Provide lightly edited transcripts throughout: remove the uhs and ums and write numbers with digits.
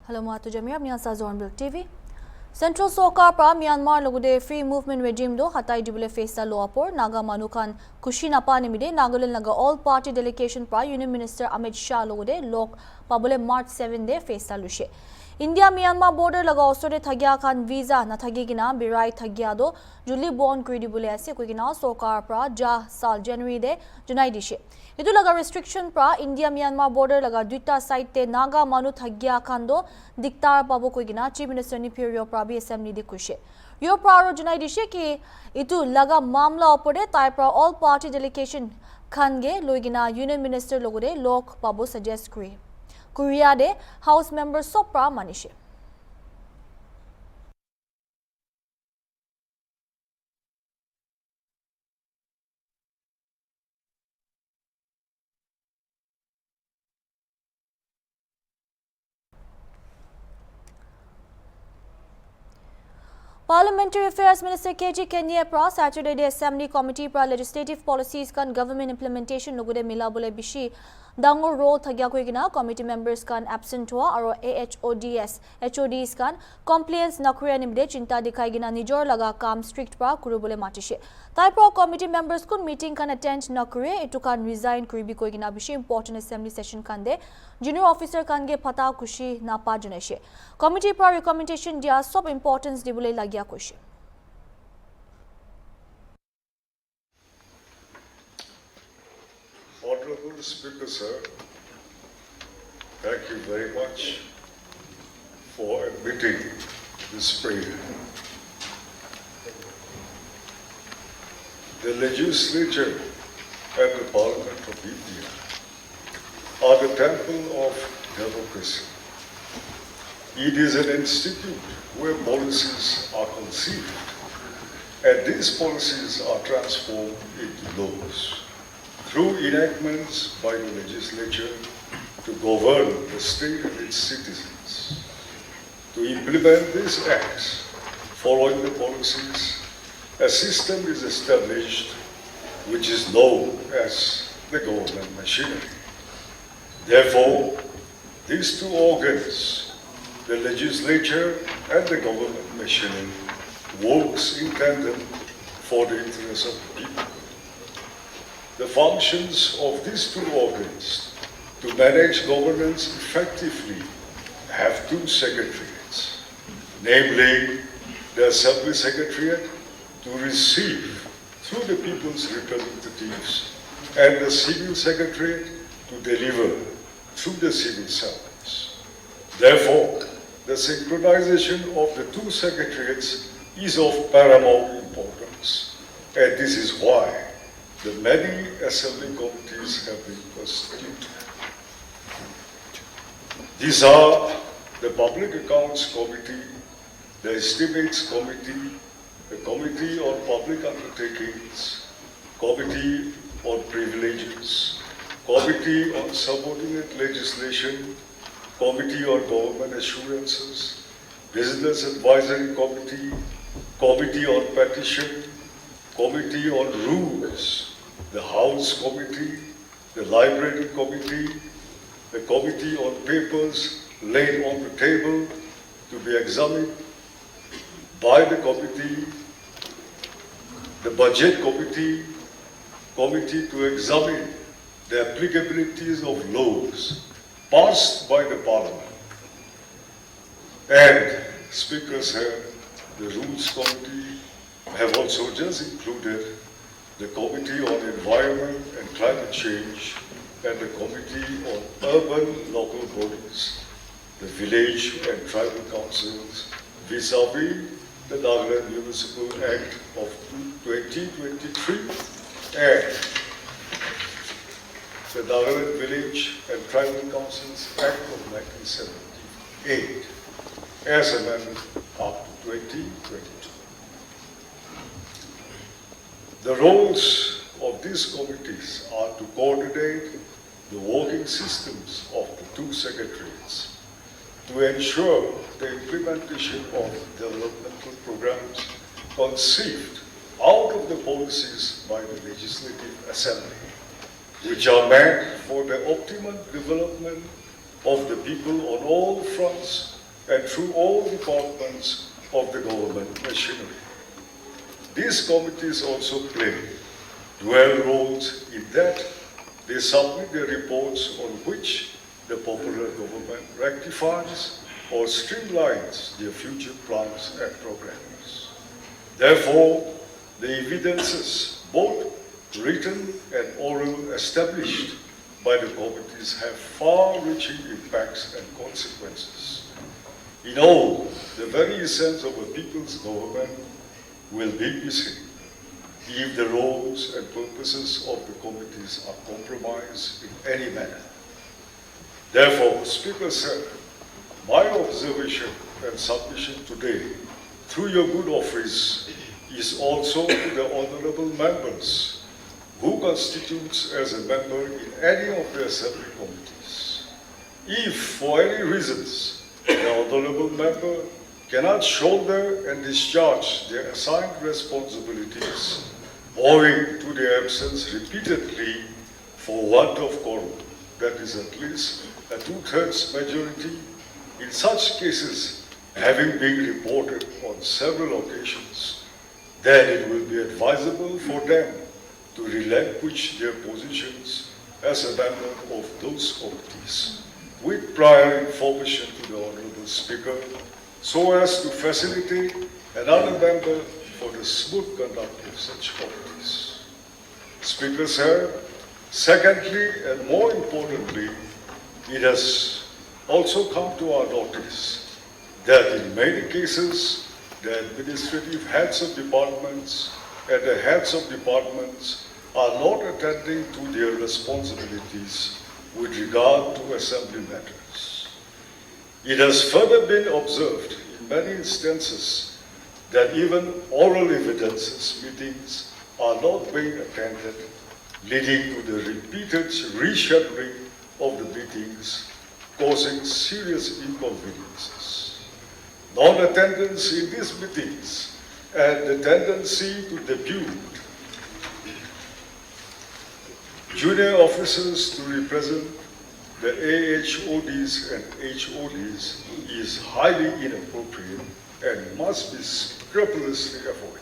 Hello Matu Jamir, Myansa HornbillTV. Central Sokar pra Myanmar logude free movement regime do hatai dibule face law por Naga Manukan Kushinapa nimide Nagaland laga all party delegation pra Union Minister Amit Shah logude lok pabule March 7 de face lushe. India Myanmar border laga osore thagya khan visa na thagigina birai thagya do Julie born credible ase kuigina Sokar pra ja sal January de Junai dishe. Itu laga restriction pra India Myanmar border laga duita side te Naga Manu thagya khan do diktar pabo kuigina Chief Minister ni Pirio Prabi Assembly de kushe. Yo praro Junai dishe ki itu laga mamla opode tai pra all party delegation khange loigina Union Minister logude lok pabo suggest kri. Korea de House member Sopra Manishe. Parliamentary Affairs Minister KG Kenya pra Saturday de Assembly Committee pra Legislative Policies kan Government Implementation logude mila bole bishi dangor role thagya koigina committee members kan absent hua aro HODs kan compliance nakriya nimde chinta dikhai gina nijor laga kam strict pra kurubole matishe tai pro committee members kun meeting kan attend nakure etu kan resign kuribi koigina bishi important assembly session kan de junior officer kan ge phata kushi na pa juneshe committee pra recommendation dia sob importance dibule lagya kushi. Honorable Speaker, sir, thank you very much for admitting this prayer. The legislature and the Parliament of India are the temple of democracy. It is an institute where policies are conceived and these policies are transformed into laws through enactments by the legislature to govern the state and its citizens. To implement these acts, following the policies, a system is established which is known as the government machinery. Therefore, these two organs, the legislature and the government machinery, works in tandem for the interests of the people. The functions of these two organs to manage governance effectively have two secretariats, namely the Assembly Secretariat to receive through the people's representatives and the Civil Secretariat to deliver through the civil servants. Therefore, the synchronization of the two secretariats is of paramount importance, and this is why the many assembly committees have been constituted. These are the Public Accounts Committee, the Estimates Committee, the Committee on Public Undertakings, Committee on Privileges, Committee on Subordinate Legislation, Committee on Government Assurances, Business Advisory Committee, Committee on Petition, Committee on Rules, the House Committee, the Library Committee, the Committee on Papers laid on the table to be examined by the committee, the Budget Committee, Committee to examine the applicabilities of laws passed by the Parliament. And speakers have the Rules Committee have also just included the Committee on Environment and Climate Change and the Committee on Urban Local Bodies, the Village and Tribal Councils, vis-à-vis the Nagaland Municipal Act of 2023 and the Nagaland Village and Tribal Councils Act of 1978 as amended up to 2022. The roles of these committees are to coordinate the working systems of the two secretariats, to ensure the implementation of developmental programs conceived out of the policies by the Legislative Assembly, which are meant for the optimum development of the people on all fronts and through all departments of the government machinery. These committees also play dual roles in that they submit their reports on which the popular government rectifies or streamlines their future plans and programs. Therefore, the evidences, both written and oral, established by the committees have far-reaching impacts and consequences. In all, the very essence of a people's government will be missing if the roles and purposes of the committees are compromised in any manner. Therefore, Speaker Sir, my observation and submission today, through your good office, is also to the honourable members who constitutes as a member in any of the assembly committees. If, for any reasons, the honourable member cannot shoulder and discharge their assigned responsibilities, owing to their absence repeatedly for want of quorum, that is at least a two-thirds majority, in such cases having been reported on several occasions, then it will be advisable for them to relinquish their positions as a member of those committees with prior information to the Honourable Speaker, so as to facilitate another member for the smooth conduct of such committees. Speaker Sir, secondly and more importantly, it has also come to our notice that in many cases, the administrative heads of departments and the heads of departments are not attending to their responsibilities with regard to assembly matters. It has further been observed in many instances that even oral evidences meetings are not being attended, leading to the repeated rescheduling of the meetings, causing serious inconveniences. Non-attendance in these meetings and the tendency to depute junior officers to represent the AHODs and HODs is highly inappropriate and must be scrupulously avoided.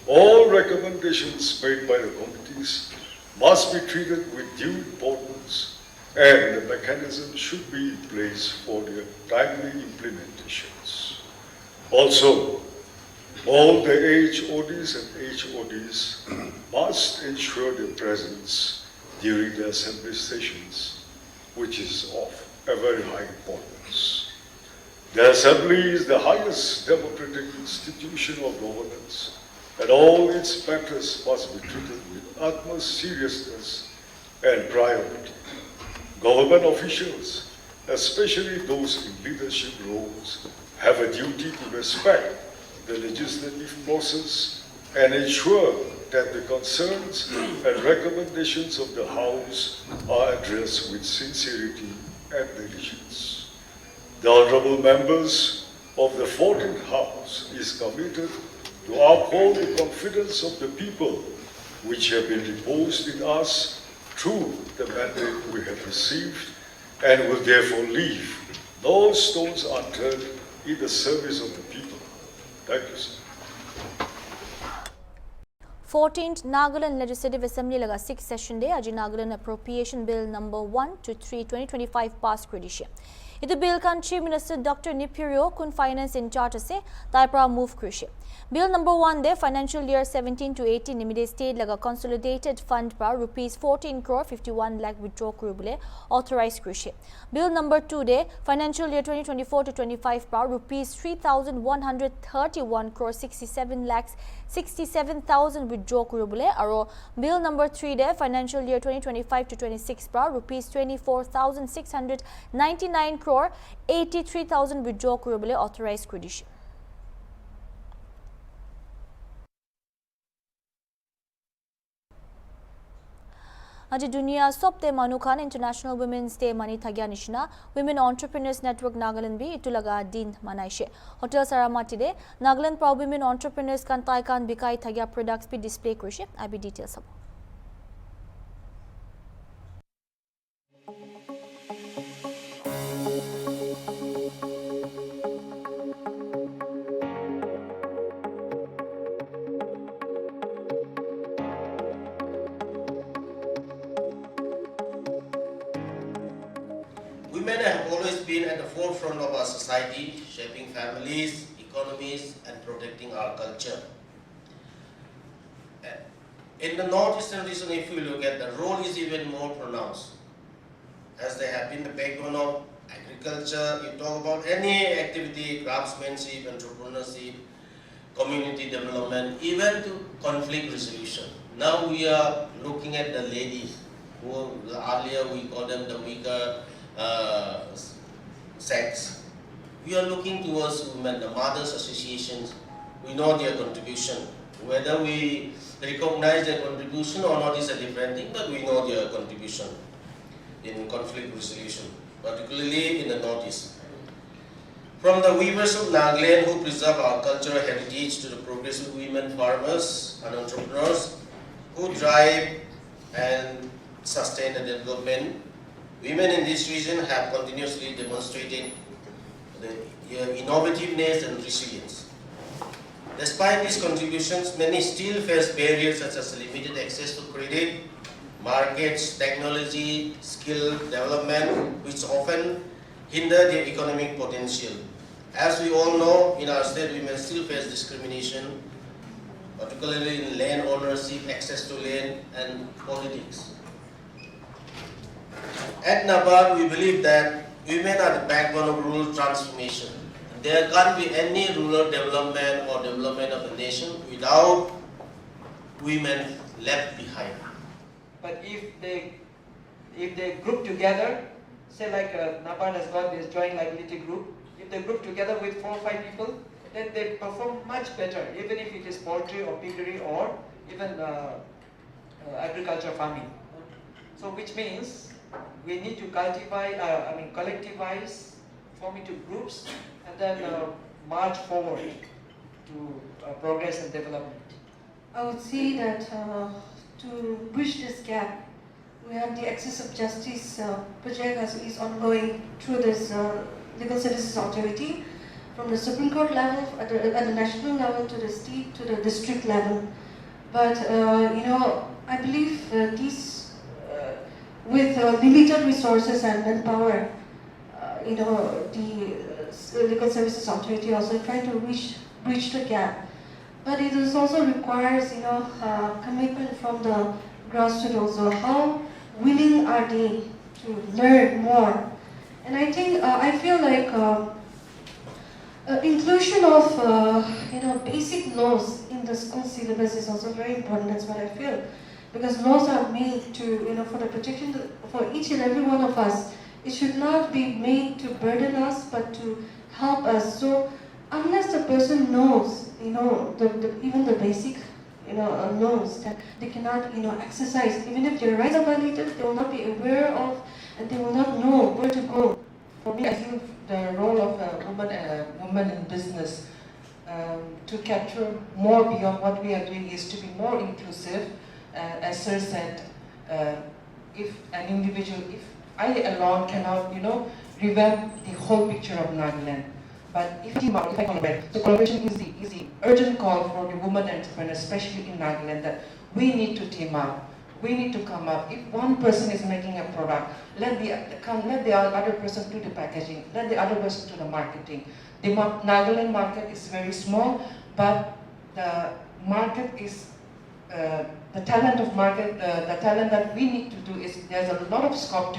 All recommendations made by the committees must be treated with due importance, and the mechanism should be in place for their timely implementations. Also, all the AHODs and HODs must ensure their presence during the assembly sessions, which is of a very high importance. The assembly is the highest democratic institution of governance, and all its matters must be treated with utmost seriousness and priority. Government officials, especially those in leadership roles, have a duty to respect the legislative process and ensure that the concerns and recommendations of the House are addressed with sincerity and diligence. The honourable members of the 14th House is committed to uphold the confidence of the people which have been reposed in us through the mandate we have received, and will therefore leave no stones unturned in the service of the people. Thank you, sir. 14th Nagaland Legislative Assembly laga 6th session day aji Nagaland Appropriation Bill number 1 to 3 2025 pass kredishe. Itu bill kan Chief Minister Dr. Nipirio kun finance in charge ase taipra move krishe. Bill number 1 de financial year 17 to 18 nimide state laga consolidated fund pra rupees 14 crore 51 lakh withdraw kurubule authorized krishe. Bill number 2 de financial year 2024 to 25 pra rupees 3131 crore 67 lakhs 67,000 withdraw kurubule aro bill number 3 de financial year 2025 to 26 pra rupees 24,699 crore 83,000 withdraw kurubule authorized kredishe. Aji dunia sobte manukan International Women's Day mani thagya nishina Women Entrepreneurs Network Nagaland bi itulaga din manaishe. Hotel Saramati de Nagaland pra women entrepreneurs kan taikan bikai thagya products bi display krishe. Abi details sabo. the forefront of our society, shaping families, economies, and protecting our culture. In the northeastern region, if you look at, the role is even more pronounced, as they have been the backbone of agriculture. You talk about any activity, craftsmanship, entrepreneurship, community development, even to conflict resolution. Now we are looking at the ladies, who earlier we call them the weaker sex. We are looking towards women, the mothers associations. We know their contribution. Whether we recognize their contribution or not is a different thing, but we know their contribution in conflict resolution, particularly in the Northeast. From the weavers of Nagaland who preserve our cultural heritage to the progressive women farmers and entrepreneurs who drive and sustain the development, women in this region have continuously demonstrated their innovativeness and resilience. Despite these contributions, many still face barriers such as limited access to credit, markets, technology, skill development, which often hinder their economic potential. As we all know, in our state, women still face discrimination, particularly in land ownership, access to land, and politics. At NABARD, we believe that women are the backbone of rural transformation. There can't be any rural development or development of a nation without women left behind. But if they group together, say like NABARD has got this joint liability group, if they group together with 4 or 5 people, then they perform much better, even if it is poultry or piggery or even agriculture farming. So which means we need to collectivize, form into groups, and then march forward to progress and development. I would say that to bridge this gap, we have the Access of Justice project is ongoing through this Legal Services Authority, from the Supreme Court level, at the national level, to the state, to the district level. But I believe these, with limited resources and manpower, the Legal Services Authority also trying to bridge the gap. But it is also requires, commitment from the grassroots also. How willing are they to learn more? And I think, I feel like inclusion of, basic laws in the school syllabus is also very important. That's what I feel. Because laws are made to, for the protection, for each and every one of us. It should not be made to burden us, but to help us. So unless the person knows, even the basic, knows that they cannot, exercise, even if their rights are violated, they will not be aware of, and they will not know where to go. For me, I think the role of a woman in business to capture more beyond what we are doing is to be more inclusive. As Sir said, if an individual, if I alone cannot, revamp the whole picture of Nagaland. But if team up, if I collaborate, so collaboration is the urgent call for the women entrepreneurs, especially in Nagaland, that we need to team up. We need to come up. If one person is making a product, let the other person do the packaging, let the other person do the marketing. The Nagaland market is very small, but the market is the talent that we need to do is, there's a lot of scope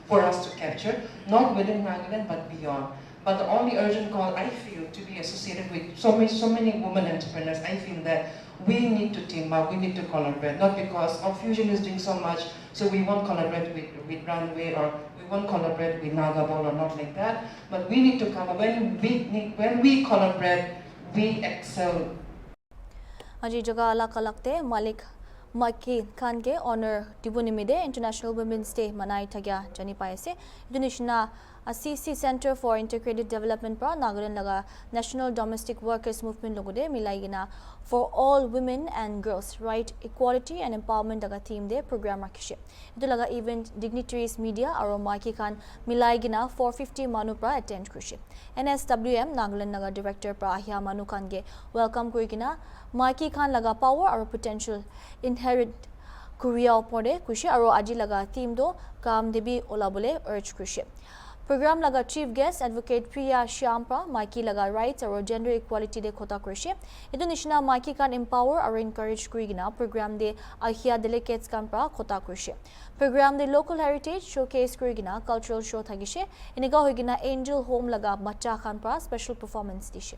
for us to capture, not within Nagaland but beyond. But the only urgent call I feel to be associated with so many women entrepreneurs, I feel that we need to team up, we need to collaborate, not because our fusion is doing so much, so we won't collaborate with Runway, or we won't collaborate with Nagabol, or not like that, but we need to come up. When we collaborate, we excel. Aji jaga alak-alakte Malik Maki Khange honor Dibunimide International Women's Day manai thagya jani paise. Indonesia CC Center for Integrated Development pra Nagaland laga National Domestic Workers Movement logode milaigina for all women and girls right equality and empowerment daga theme de program rakhishe. Itu laga event dignitaries media aro Maki Khan milaigina 450 manu pra attend krishe. NSWM Nagaland laga director pra ahya manu Khan ge welcome kurigina Maki Khan laga power aro potential inherent Korea opode krishe aro aji laga theme do kam debi olabole urge krishe. Program laga Chief Guest Advocate Priya Shyampa Maiki laga rights or gender equality de khota krishe. Indonesia Maiki kan empower or encourage krigina program de ahia delegates kan pra khota krishe. Program de local heritage showcase krigina cultural show thagishe. Iniga hoigina Angel Home laga bacha kan pra special performance dishe.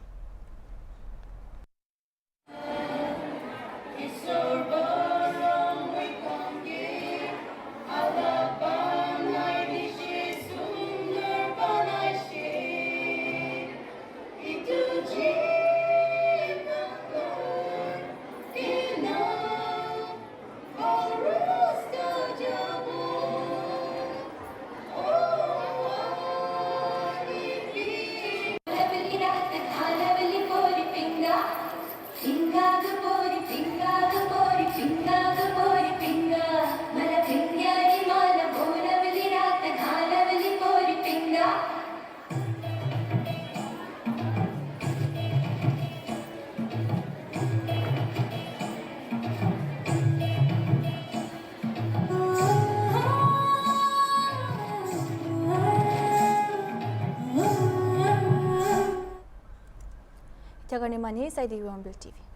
Tagani mani sa Hornbill TV.